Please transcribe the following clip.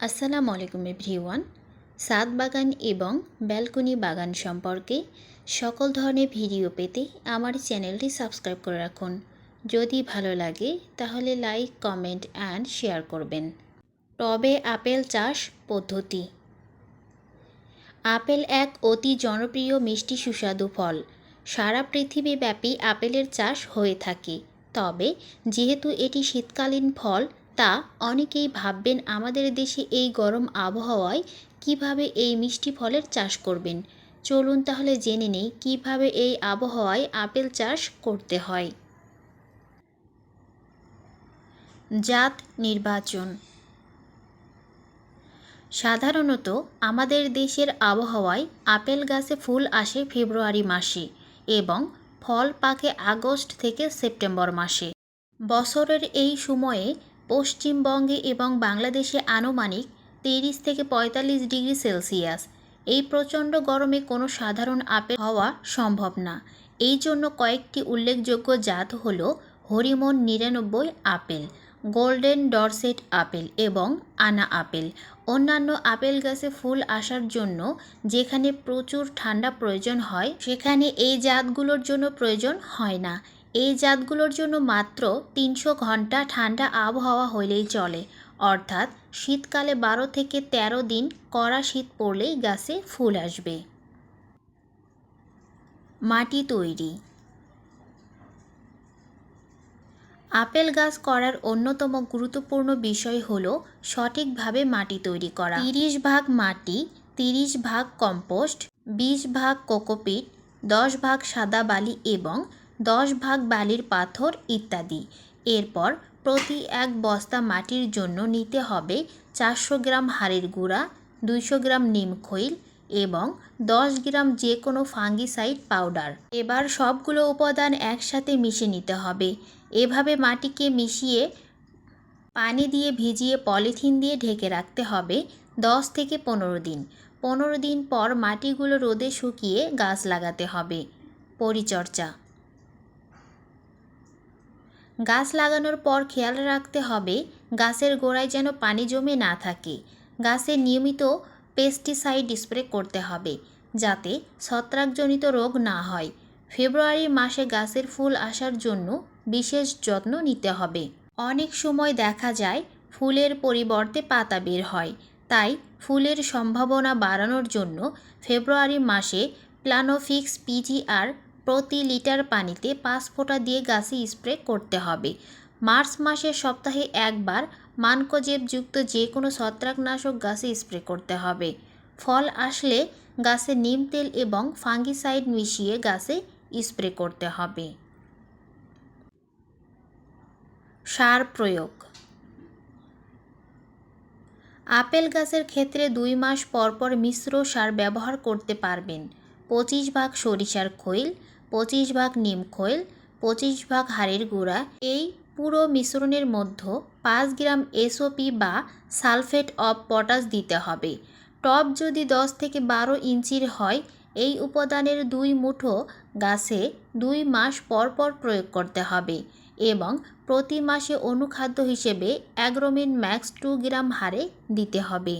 আসসালামু আলাইকুম এভরিওয়ান। ছাদ বাগান এবং ব্যালকনি বাগান সম্পর্কে সকল ধরনের ভিডিও পেতে আমার চ্যানেলটি সাবস্ক্রাইব করে রাখুন। যদি ভালো লাগে তাহলে লাইক, কমেন্ট অ্যান্ড শেয়ার করবেন। টবে আপেল চাষ পদ্ধতি। আপেল এক অতি জনপ্রিয় মিষ্টি সুস্বাদু ফল। সারা পৃথিবীব্যাপী আপেলের চাষ হয়ে থাকে। তবে যেহেতু এটি শীতকালীন ফল, তা অনেকেই ভাববেন আমাদের দেশে এই গরম আবহাওয়ায় কিভাবে এই মিষ্টি ফলের চাষ করবেন। চলুন তাহলে জেনে নেই কিভাবে এই আবহাওয়ায় আপেল চাষ করতে হয়। জাত নির্বাচন। সাধারণত আমাদের দেশের আবহাওয়ায় আপেল গাছে ফুল আসে ফেব্রুয়ারি মাসে এবং ফল পাকে আগস্ট থেকে সেপ্টেম্বর মাসে। বছরের এই সময়ে পশ্চিমবঙ্গে এবং বাংলাদেশে আনুমানিক 30 থেকে 45 ডিগ্রি সেলসিয়াস। এই প্রচণ্ড গরমে কোনো সাধারণ আপেল হওয়া সম্ভব না। এই জন্য কয়েকটি উল্লেখযোগ্য জাত হল হরিমন 99 আপেল, গোল্ডেন ডরসেট আপেল এবং আনা আপেল। অন্যান্য আপেল গাছে ফুল আসার জন্য যেখানে প্রচুর ঠান্ডা প্রয়োজন হয়, সেখানে এই জাতগুলোর জন্য প্রয়োজন হয় না। এই জাতগুলোর জন্য মাত্র 300 ঘন্টা ঠান্ডা আবহাওয়া হলেই চলে, অর্থাৎ শীতকালে 12 থেকে 13 দিন কড়া শীত পড়লেই গাছে ফুল আসবে। মাটি তৈরি। আপেল গাছ করার অন্যতম গুরুত্বপূর্ণ বিষয় হল সঠিকভাবে মাটি তৈরি করা। 30 ভাগ মাটি, 30 ভাগ কম্পোস্ট, 20 ভাগ কোকোপিট, 10 ভাগ সাদা বালি এবং 10 ভাগ বালির পাথর ইত্যাদি। এরপর প্রতি এক বস্তা মাটির জন্য নিতে হবে 400 গ্রাম হাড়ের গুঁড়া, 200 গ্রাম নিমখৈল এবং 10 গ্রাম যে কোনো ফাঙ্গিসাইড পাউডার। এবার সবগুলো উপাদান একসাথে মিশিয়ে নিতে হবে। এভাবে মাটিকে মিশিয়ে পানি দিয়ে ভিজিয়ে পলিথিন দিয়ে ঢেকে রাখতে হবে 10 থেকে 15 দিন। 15 দিন পর মাটিগুলো রোদে শুকিয়ে গাছ লাগাতে হবে। পরিচর্যা। গাছ লাগানোর পর খেয়াল রাখতে হবে গাছের গোড়ায় যেন পানি জমে না থাকে। গাছে নিয়মিত পেস্টিসাইড স্প্রে করতে হবে যাতে ছত্রাকজনিত রোগ না হয়। ফেব্রুয়ারি মাসে গাছের ফুল আসার জন্য বিশেষ যত্ন নিতে হবে। অনেক সময় দেখা যায় ফুলের পরিবর্তে পাতা বের হয়, তাই ফুলের সম্ভাবনা বাড়ানোর জন্য ফেব্রুয়ারি মাসে প্লানোফিক্স পিজিআর প্রতি লিটার পানিতে 5 ফোঁটা দিয়ে গাছে স্প্রে করতে হবে। মার্চ মাসে সপ্তাহে একবার মানকোজেবযুক্ত যে কোনো ছত্রাকনাশক গাছে স্প্রে করতে হবে। ফল আসলে গাছে নিম তেল এবং ফাঙ্গিসাইড মিশিয়ে গাছে স্প্রে করতে হবে। সার প্রয়োগ। আপেল গাছের ক্ষেত্রে 2 মাস পর পর মিশ্র সার ব্যবহার করতে পারবেন। 25 ভাগ সরিষার খৈল, 25 ভাগ নিম খৈল, 25 ভাগ হাড়ের গুঁড়া। এই পুরো মিশ্রণের মধ্যে 5 গ্রাম এসওপি বা সালফেট অফ পটাশ দিতে হবে। টব যদি 10 থেকে 12 ইঞ্চির হয়, এই উপাদানের 2 মুঠো গাছে 2 মাস পর পর প্রয়োগ করতে হবে এবং প্রতি মাসে অনুখাদ্য হিসেবে অ্যাগ্রোমিন ম্যাক্স 2 গ্রাম হারে দিতে হবে।